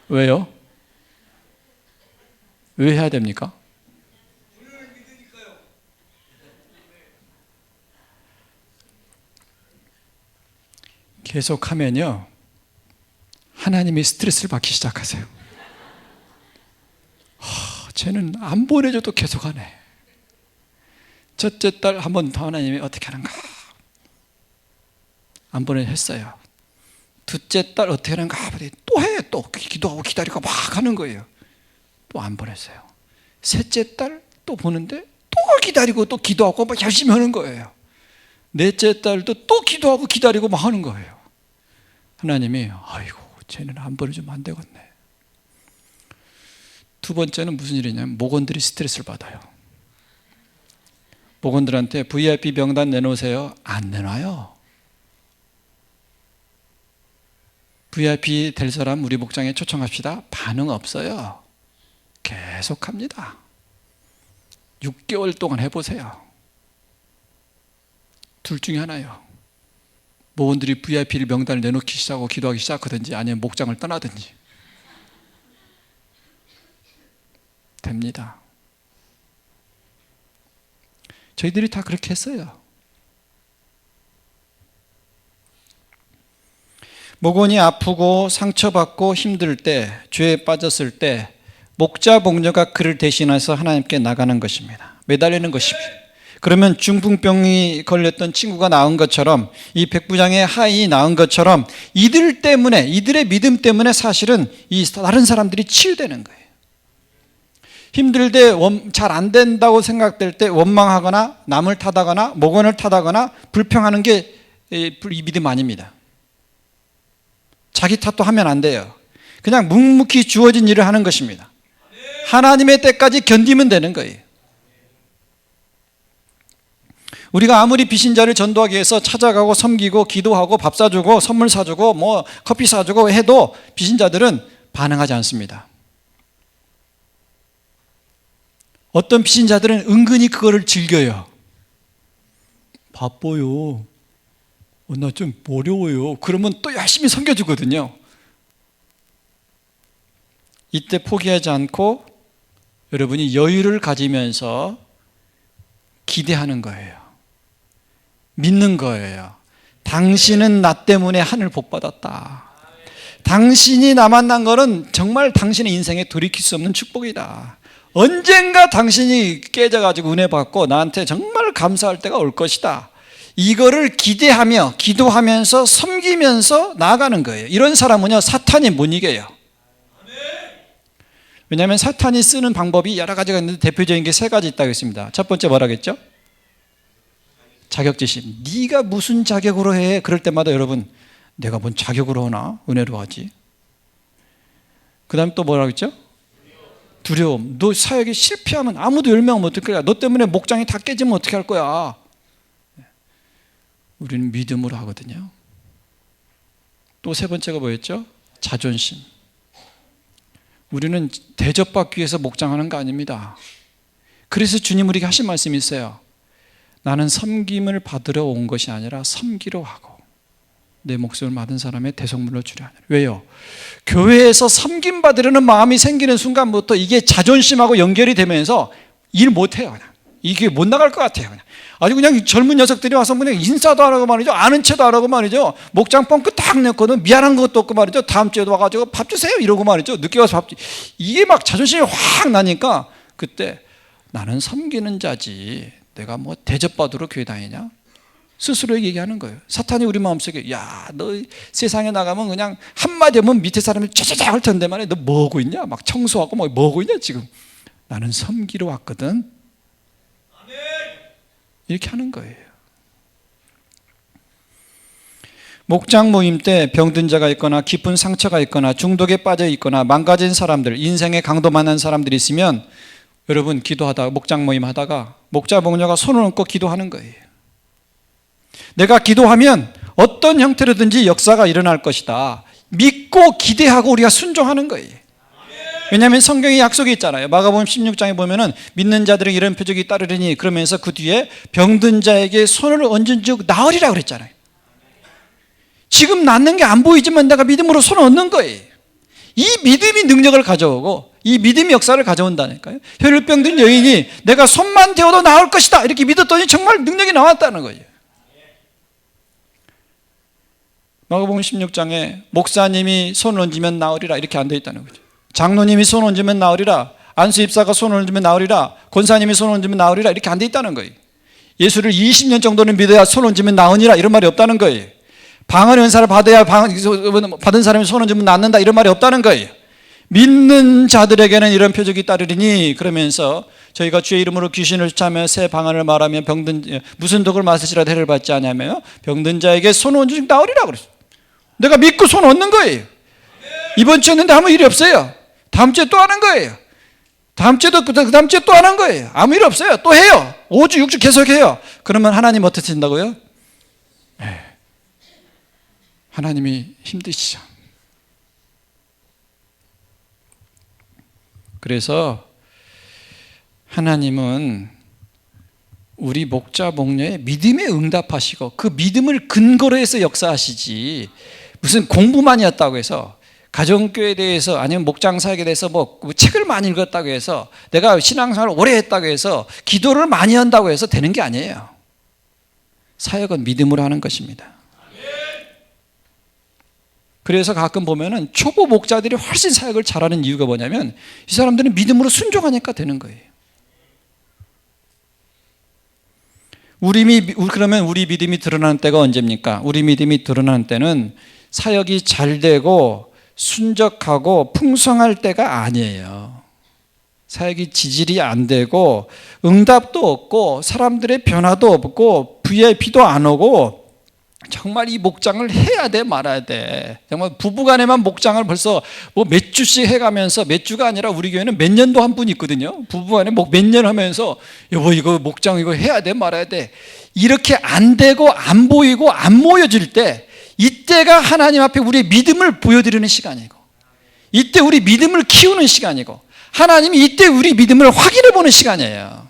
[SPEAKER 1] 왜요? 왜 해야 됩니까? 계속하면요, 하나님이 스트레스를 받기 시작하세요. 쟤는 안 보내줘도 계속하네. 첫째 딸 한 번 더 하나님이 어떻게 하는가? 안 보내했어요. 둘째 딸 어떻게 하는가? 또 해. 또 기도하고 기다리고 막 하는 거예요. 또 안 보냈어요. 셋째 딸 또 보는데 또 기다리고 또 기도하고 막 열심히 하는 거예요. 넷째 딸도 또 기도하고 기다리고 막 하는 거예요. 하나님이 아이고 쟤는 안 보내주면 안 되겠네. 두 번째는 무슨 일이냐면 목원들이 스트레스를 받아요. 목원들한테 VIP 명단 내놓으세요. 안 내놔요. VIP 될 사람 우리 목장에 초청합시다. 반응 없어요. 계속합니다. 6개월 동안 해보세요. 둘 중에 하나요. 목원들이 VIP를 명단을 내놓기 시작하고 기도하기 시작하든지 아니면 목장을 떠나든지 됩니다. 저희들이 다 그렇게 했어요. 목원이 아프고 상처받고 힘들 때, 죄에 빠졌을 때 목자 목녀가 그를 대신해서 하나님께 나가는 것입니다. 매달리는 것입니다. 그러면 중풍병이 걸렸던 친구가 나은 것처럼 이 백부장의 하인이 나은 것처럼 이들 때문에, 이들의 믿음 때문에 사실은 이 다른 사람들이 치유되는 거예요. 힘들 때 잘 안 된다고 생각될 때 원망하거나 남을 탓하거나 목원을 탓하거나 불평하는 게 이 믿음 아닙니다. 자기 탓도 하면 안 돼요. 그냥 묵묵히 주어진 일을 하는 것입니다. 하나님의 때까지 견디면 되는 거예요. 우리가 아무리 비신자를 전도하기 위해서 찾아가고 섬기고 기도하고 밥 사주고 선물 사주고 뭐 커피 사주고 해도 비신자들은 반응하지 않습니다. 어떤 비신자들은 은근히 그거를 즐겨요. 바빠요. 나 좀 어려워요. 그러면 또 열심히 섬겨주거든요. 이때 포기하지 않고 여러분이 여유를 가지면서 기대하는 거예요. 믿는 거예요. 당신은 나 때문에 하늘 복 받았다. 당신이 나 만난 거는 정말 당신의 인생에 돌이킬 수 없는 축복이다. 언젠가 당신이 깨져가지고 은혜 받고 나한테 정말 감사할 때가 올 것이다. 이거를 기대하며 기도하면서 섬기면서 나아가는 거예요. 이런 사람은요 사탄이 못 이겨요. 왜냐하면 사탄이 쓰는 방법이 여러 가지가 있는데 대표적인 게 세 가지 있다고 했습니다. 첫 번째 뭐라겠죠? 자격지심. 네가 무슨 자격으로 해? 그럴 때마다 여러분 내가 뭔 자격으로 하나? 은혜로 하지. 그 다음에 또 뭐라고 했죠? 두려움. 너 사역에 실패하면 아무도 열명하면 어떡할 거야? 너 때문에 목장이 다 깨지면 어떻게 할 거야? 우리는 믿음으로 하거든요. 또 세 번째가 뭐였죠? 자존심. 우리는 대접받기 위해서 목장하는 거 아닙니다. 그래서 주님 우리에게 하신 말씀이 있어요. 나는 섬김을 받으러 온 것이 아니라 섬기러 하고 내 목숨을 받은 사람의 대속물로 주려 하느라. 왜요? 교회에서 섬김 받으려는 마음이 생기는 순간부터 이게 자존심하고 연결이 되면서 일 못해요. 그냥. 이게 못 나갈 것 같아요. 그냥. 아주 그냥 젊은 녀석들이 와서 그냥 인사도 안 하고 말이죠. 아는 체도 안 하고 말이죠. 목장 뻥크 딱 냈거든. 미안한 것도 없고 말이죠. 다음 주에도 와가지고 밥 주세요 이러고 말이죠. 늦게 와서 밥 주. 이게 막 자존심이 확 나니까 그때 나는 섬기는 자지 내가 뭐 대접받으러 교회 다니냐? 스스로 얘기하는 거예요. 사탄이 우리 마음속에 야, 너 세상에 나가면 그냥 한마디 하면 밑에 사람이 쫙쫙 할 텐데 말이야. 너 뭐 하고 있냐? 막 청소하고 뭐 하고 있냐 지금. 나는 섬기러 왔거든. 이렇게 하는 거예요. 목장 모임 때 병든 자가 있거나 깊은 상처가 있거나 중독에 빠져 있거나 망가진 사람들, 인생의 강도 만난 사람들이 있으면 여러분 기도하다가 목장 모임 하다가 목자 목녀가 손을 얹고 기도하는 거예요. 내가 기도하면 어떤 형태로든지 역사가 일어날 것이다. 믿고 기대하고 우리가 순종하는 거예요. 왜냐하면 성경에 약속이 있잖아요. 마가복음 16장에 보면은 믿는 자들에게 이런 표적이 따르리니, 그러면서 그 뒤에 병든 자에게 손을 얹은 즉 나으리라 그랬잖아요. 지금 낫는 게 안 보이지만 내가 믿음으로 손을 얹는 거예요. 이 믿음이 능력을 가져오고 이 믿음이 역사를 가져온다니까요. 혈루병 든 여인이 내가 손만 대어도 나을 것이다 이렇게 믿었더니 정말 능력이 나왔다는 거예요. 마가복음 16장에 목사님이 손을 얹으면 나으리라 이렇게 안 되어 있다는 거죠. 장로님이 손을 얹으면 나으리라, 안수입사가 손을 얹으면 나으리라, 권사님이 손을 얹으면 나으리라 이렇게 안 되어 있다는 거예요. 예수를 20년 정도는 믿어야 손을 얹으면 나으니라 이런 말이 없다는 거예요. 방언의 은사를 받아야 받은 사람이 손을 얹으면 낫는다 이런 말이 없다는 거예요. 믿는 자들에게는 이런 표적이 따르리니, 그러면서 저희가 주의 이름으로 귀신을 쫓아며 새 방언을 말하며 병든 무슨 독을 마시지라도 해를 받지 않냐며 병든 자에게 손을 얹은 즉 나으리라 그랬어요. 내가 믿고 손 얹는 거예요. 이번 주 했는데 아무 일이 없어요. 다음 주에 또 하는 거예요. 다음 주에도 그 다음 주에 또 하는 거예요. 아무 일 없어요. 또 해요. 5주 6주 계속 해요. 그러면 하나님 어떻게 된다고요? 하나님이 힘드시죠. 그래서 하나님은 우리 목자 목녀의 믿음에 응답하시고 그 믿음을 근거로 해서 역사하시지, 무슨 공부만이었다고 해서 가정교회에 대해서 아니면 목장 사역에 대해서 뭐 책을 많이 읽었다고 해서 내가 신앙생활을 오래 했다고 해서 기도를 많이 한다고 해서 되는 게 아니에요. 사역은 믿음으로 하는 것입니다. 그래서 가끔 보면은 초보 목자들이 훨씬 사역을 잘하는 이유가 뭐냐면 이 사람들은 믿음으로 순종하니까 되는 거예요. 그러면 우리 믿음이 드러나는 때가 언제입니까? 우리 믿음이 드러나는 때는 사역이 잘 되고 순적하고 풍성할 때가 아니에요. 사역이 지질이 안 되고 응답도 없고 사람들의 변화도 없고 VIP도 안 오고 정말 이 목장을 해야 돼 말아야 돼. 정말 부부간에만 목장을 벌써 뭐 몇 주씩 해가면서, 몇 주가 아니라 우리 교회는 몇 년도 한 분 있거든요. 부부간에 몇 년 하면서 여보 이거 목장 이거 해야 돼 말아야 돼. 이렇게 안 되고 안 보이고 안 모여질 때, 이때가 하나님 앞에 우리의 믿음을 보여드리는 시간이고, 이때 우리 믿음을 키우는 시간이고, 하나님이 이때 우리 믿음을 확인해 보는 시간이에요.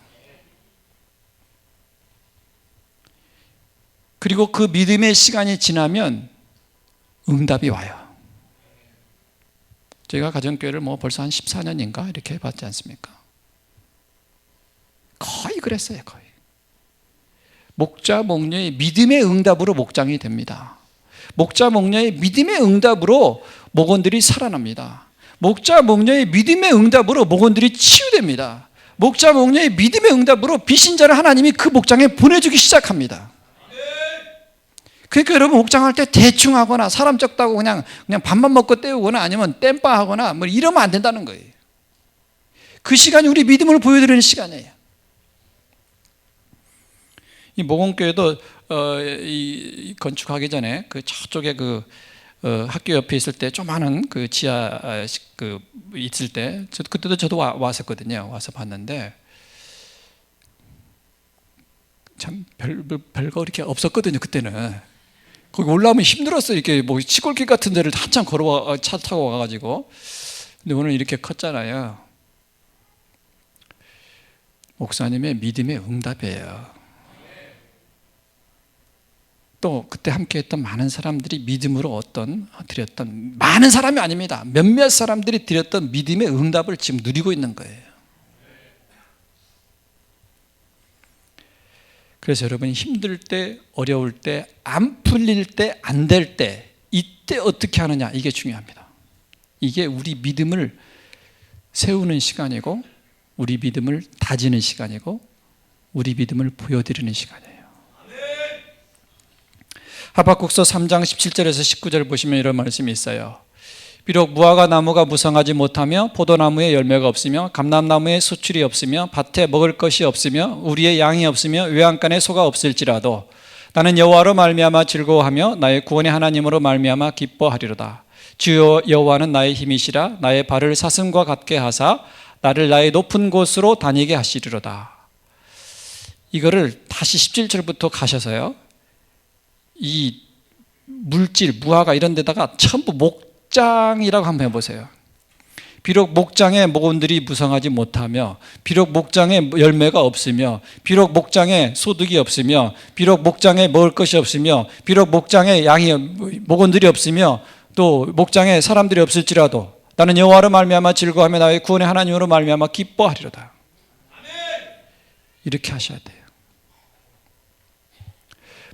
[SPEAKER 1] 그리고 그 믿음의 시간이 지나면 응답이 와요. 제가 가정교회를 뭐 벌써 한 14년인가 이렇게 해봤지 않습니까? 거의 그랬어요. 거의. 목자 목녀의 믿음의 응답으로 목장이 됩니다. 목자 목녀의 믿음의 응답으로 목원들이 살아납니다. 목자 목녀의 믿음의 응답으로 목원들이 치유됩니다. 목자 목녀의 믿음의 응답으로 비신자를 하나님이 그 목장에 보내주기 시작합니다. 그러니까 여러분 목장할 때 대충 하거나 사람 적다고 그냥 밥만 먹고 때우거나 아니면 땜빠 하거나 뭐 이러면 안 된다는 거예요. 그 시간이 우리 믿음을 보여드리는 시간이에요. 이 모공교회도 이 건축하기 전에 그 저쪽에 학교 옆에 있을 때 조그마한 그 지하 있을 때 그때도 저도 왔었거든요. 와서 봤는데 참 별거 이렇게 없었거든요. 그때는 거기 올라오면 힘들었어요. 이렇게 뭐 시골길 같은 데를 한참 차 타고 와가지고. 근데 오늘 이렇게 컸잖아요. 목사님의 믿음의 응답이에요. 또 그때 함께했던 많은 사람들이 믿음으로 드렸던, 많은 사람이 아닙니다. 몇몇 사람들이 드렸던 믿음의 응답을 지금 누리고 있는 거예요. 그래서 여러분이 힘들 때, 어려울 때, 안 풀릴 때, 안 될 때, 이때 어떻게 하느냐, 이게 중요합니다. 이게 우리 믿음을 세우는 시간이고, 우리 믿음을 다지는 시간이고, 우리 믿음을 보여드리는 시간이에요. 하박국서 3장 17절에서 19절 보시면 이런 말씀이 있어요. 비록 무화과 나무가 무성하지 못하며 포도나무에 열매가 없으며 감람나무에 수출이 없으며 밭에 먹을 것이 없으며 우리의 양이 없으며 외양간에 소가 없을지라도 나는 여호와로 말미암아 즐거워하며 나의 구원의 하나님으로 말미암아 기뻐하리로다. 주 여호와는 나의 힘이시라. 나의 발을 사슴과 같게 하사 나를 나의 높은 곳으로 다니게 하시리로다. 이거를 다시 17절부터 가셔서요, 이 물질, 무화과 이런 데다가 전부 목장이라고 한번 해보세요. 비록 목장에 목원들이 무성하지 못하며, 비록 목장에 열매가 없으며, 비록 목장에 소득이 없으며, 비록 목장에 먹을 것이 없으며, 비록 목장에 목원들이 없으며, 또 목장에 사람들이 없을지라도 나는 여호와로 말미암아 즐거워하며 나의 구원의 하나님으로 말미암아 기뻐하리로다. 이렇게 하셔야 돼요.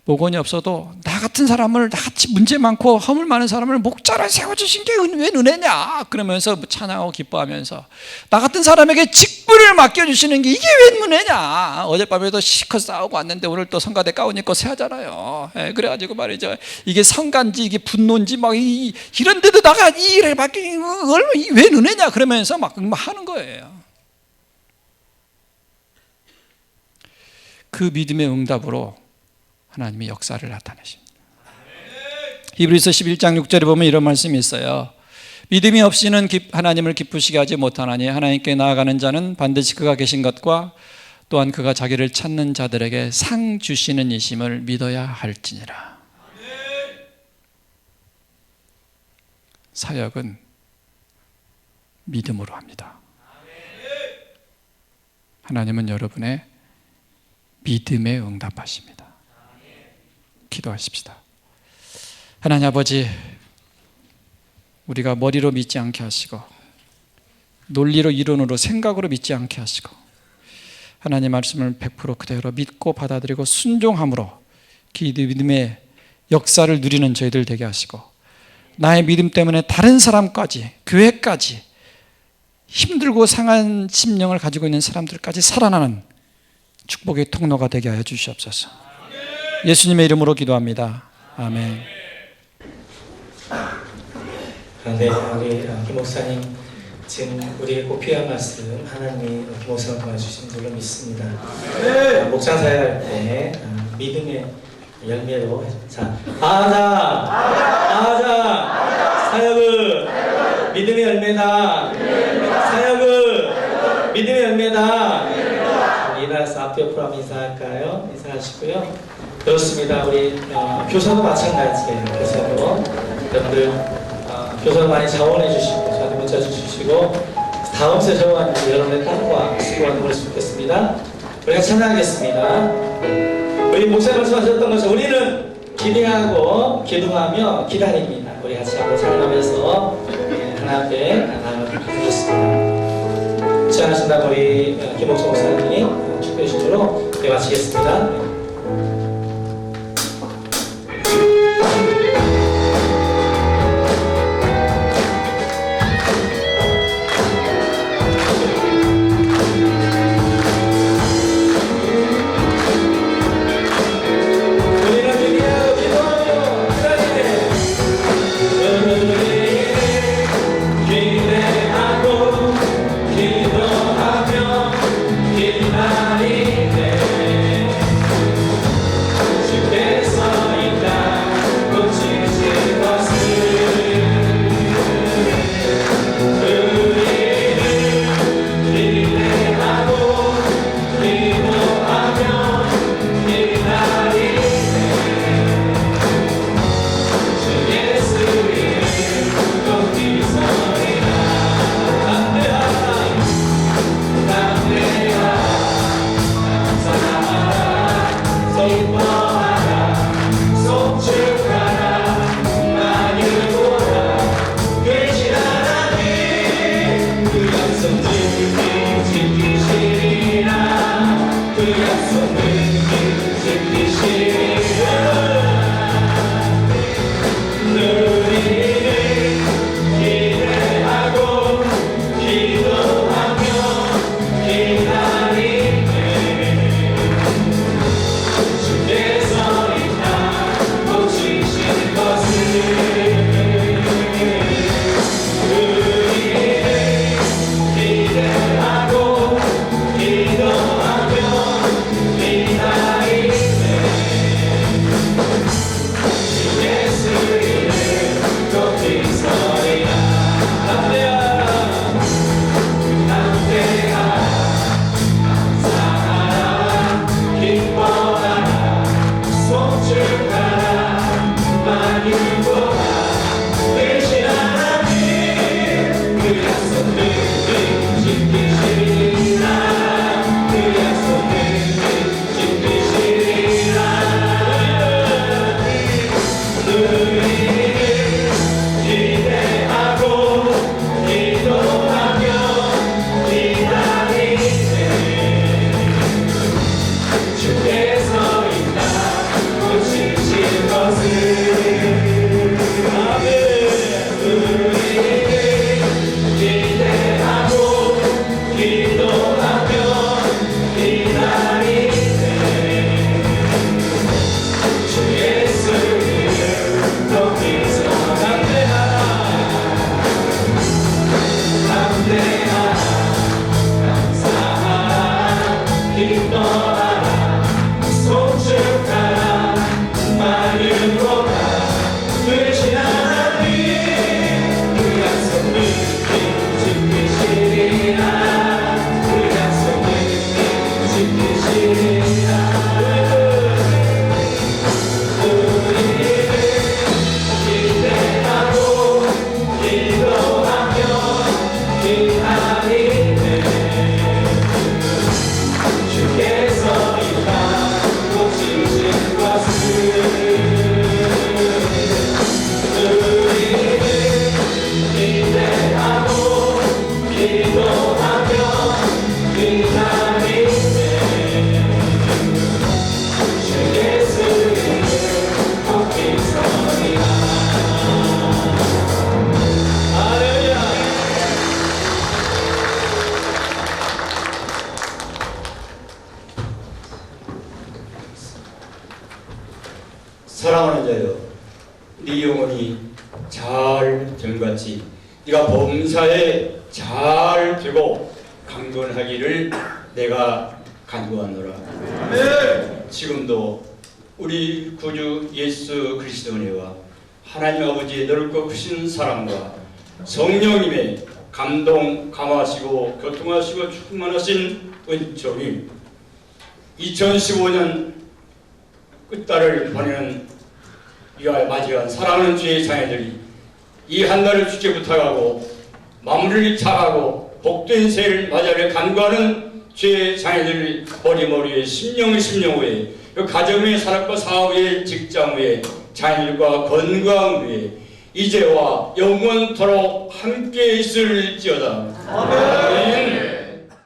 [SPEAKER 1] 목원이 없어도 나 같은 사람을, 나같이 문제 많고 허물 많은 사람을 목자로 세워주신 게 왜 은혜냐 그러면서 찬양하고 기뻐하면서, 나 같은 사람에게 직분을 맡겨주시는 게 이게 왜 은혜냐. 어젯밤에도 시컷 싸우고 왔는데 오늘 또 성가대 가운 입고 세하잖아요. 그래가지고 말이죠, 이게 성간지 이게 분노인지 막 이런데도 나가 이 일을 맡기는 왜 은혜냐 그러면서 막 하는 거예요. 그 믿음의 응답으로 하나님의 역사를 나타내십니다. 히브리서 11장 6절에 보면 이런 말씀이 있어요. 믿음이 없이는 하나님을 기쁘시게 하지 못하나니 하나님께 나아가는 자는 반드시 그가 계신 것과 또한 그가 자기를 찾는 자들에게 상 주시는 이심을 믿어야 할지니라. 사역은 믿음으로 합니다. 하나님은 여러분의 믿음에 응답하십니다. 기도하십시다. 하나님 아버지, 우리가 머리로 믿지 않게 하시고 논리로 이론으로 생각으로 믿지 않게 하시고 하나님 말씀을 100% 그대로 믿고 받아들이고 순종함으로 믿음의 역사를 누리는 저희들 되게 하시고, 나의 믿음 때문에 다른 사람까지, 교회까지, 힘들고 상한 심령을 가지고 있는 사람들까지 살아나는 축복의 통로가 되게 하여 주시옵소서. 예수님의 이름으로 기도합니다. 아멘.
[SPEAKER 2] 네, 우리 김 목사님 지금 우리에게 꼭 필요한 말씀 하나님이 김 목사를 통해 주신 줄로 믿습니다. 목장 사역할 때 믿음의 열매로 사역은 믿음의 열매다. 사역은 믿음의 열매다. 일어나서 앞뒤 옆으로 한번 인사할까요? 인사하시고요. 그렇습니다. 우리 교사도 마찬가지예요. 교사도 여러분들 교사도 많이 자원해 주시고 저한테 문자 주시고 다음 주에 적어가는 여러분의 땅과 수고하는 것을 좋겠습니다. 우리가 찬양하겠습니다. 우리 목사님 말씀하셨던 것처럼 우리는 기대하고 기도하며 기다립니다. 우리 같이 한번 찬양하면서 하나 앞에 나가겠습니다. 찬양하신다고 우리 김옥수 목사님이 축복해 주시므로 마치겠습니다.
[SPEAKER 3] 네 영혼이 잘 된같이 네가 범사에 잘 되고 강건하기를 내가 간구하노라. 지금도 우리 구주 예수 그리스도 은혜와 하나님 아버지의 넓고 크신 사랑과 성령님의 감동, 감화하시고 교통하시고 충만하신 은총이 2015년 끝달을 보내는 이와 맞이한 사랑하는 주의 자녀들이 이 한 달을 주께 부탁하고 마무리를 잘하고 복된 새해를 맞이하려 간구하는 주의 자녀들 머리머리에 심령 후에 그 가정의 산업과 사업 위에 직장 위에 자녀들과 건강 위에 이제와 영원토록 함께 있을지어다. 아멘.